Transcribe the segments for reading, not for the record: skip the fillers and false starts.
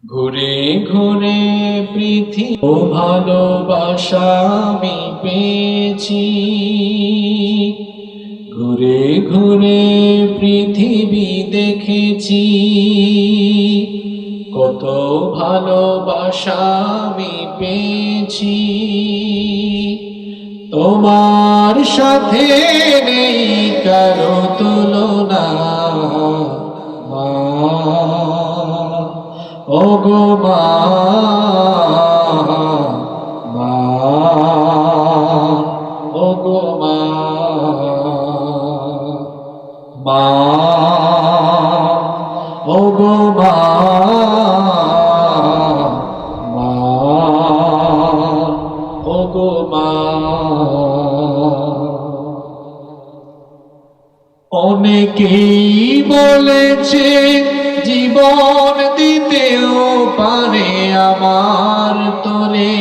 ঘুরে ঘুরে পৃথিবী ও ভালোবাসা আমি পেয়েছি। ঘুরে ঘুরে পৃথিবী দেখেছি, কত ভালোবাসা আমি পেয়েছি। তোমার সাথে নেই কারো তুলনা, মা ওগো মা, মা ওগো মা, মা ওগো মা, মা ওগো মা। অনেকেই বলেছে জীবন দিতেও পারে আমার তরে,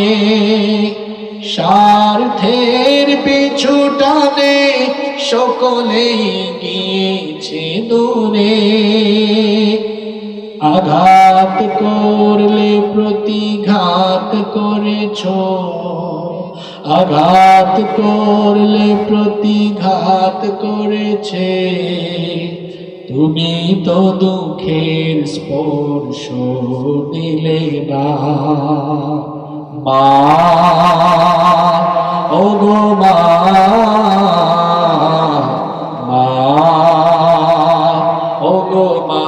স্বার্থের পিছু টানে সকলেই গিয়েছে দূরে। আঘাত করলে প্রতিঘাত করেছ, আঘাত করলে প্রতিঘাত করেছে। তুমি তো দুঃখের স্পর্শ দিলে না, মা ওগো মা, মা ওগো মা,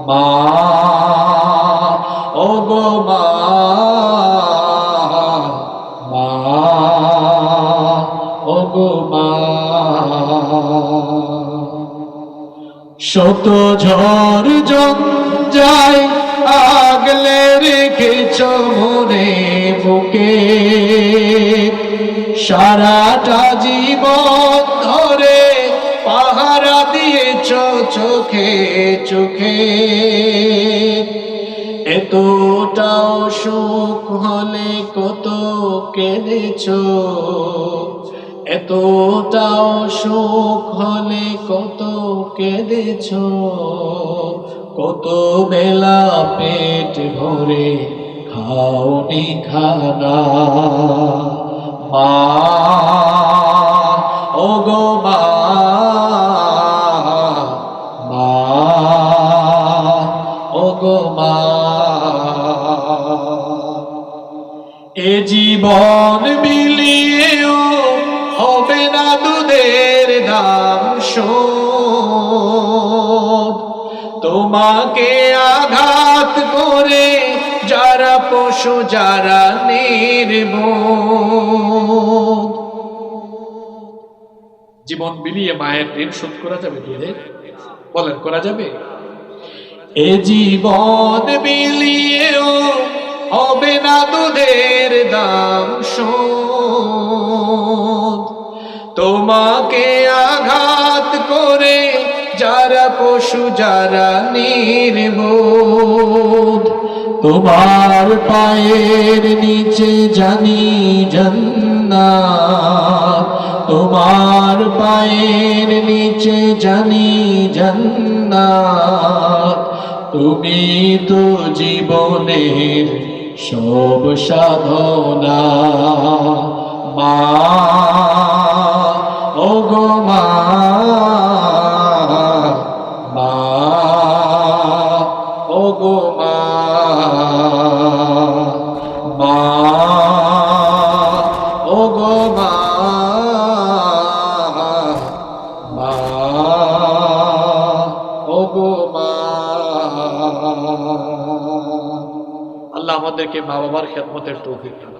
মা ওগো মা, মা ওগো মা। শত ঝড় জঞ্জাল আগলে রেখেছ মনে বুকে, সারাটা জীবন ধরে পাহারা দিয়েছ চোখে চোখে। এতটাও সুখ হলে কত কেঁদেছ, এতটাও সুখ হলে কত কেঁদেছ। কত বেলা পেট ভরে খাওনি খানা, মা ওগো মা, মা ওগো মা। এ জীবন বিলিয়েও হবে না দুধের দাম শোধ। তোমাকে আঘাত করে যারা পশু, যারা নির্বোধ। জীবন বিলিয়ে মায়ের ঋণ শোধ করা যাবে দুধের? বলেন, করা যাবে? এ জীবন বিলিয়েও হবে না দুধের দাম শোধ। তোমাকে আঘাত করে যারা পশু, যারা নির্বোধ। তোমার পায়ের নিচে জানি জান্নাত, তোমার পায়ের নিচে জানি জান্নাত। তুমি তো জীবনের সব সাধনা, মা ওগো মা, মা ওগো মা, মা ওগো মা, মা ওগো মা। আল্লাহ আমাদেরকে মা বাবার খেদমতের তৌফিক দান।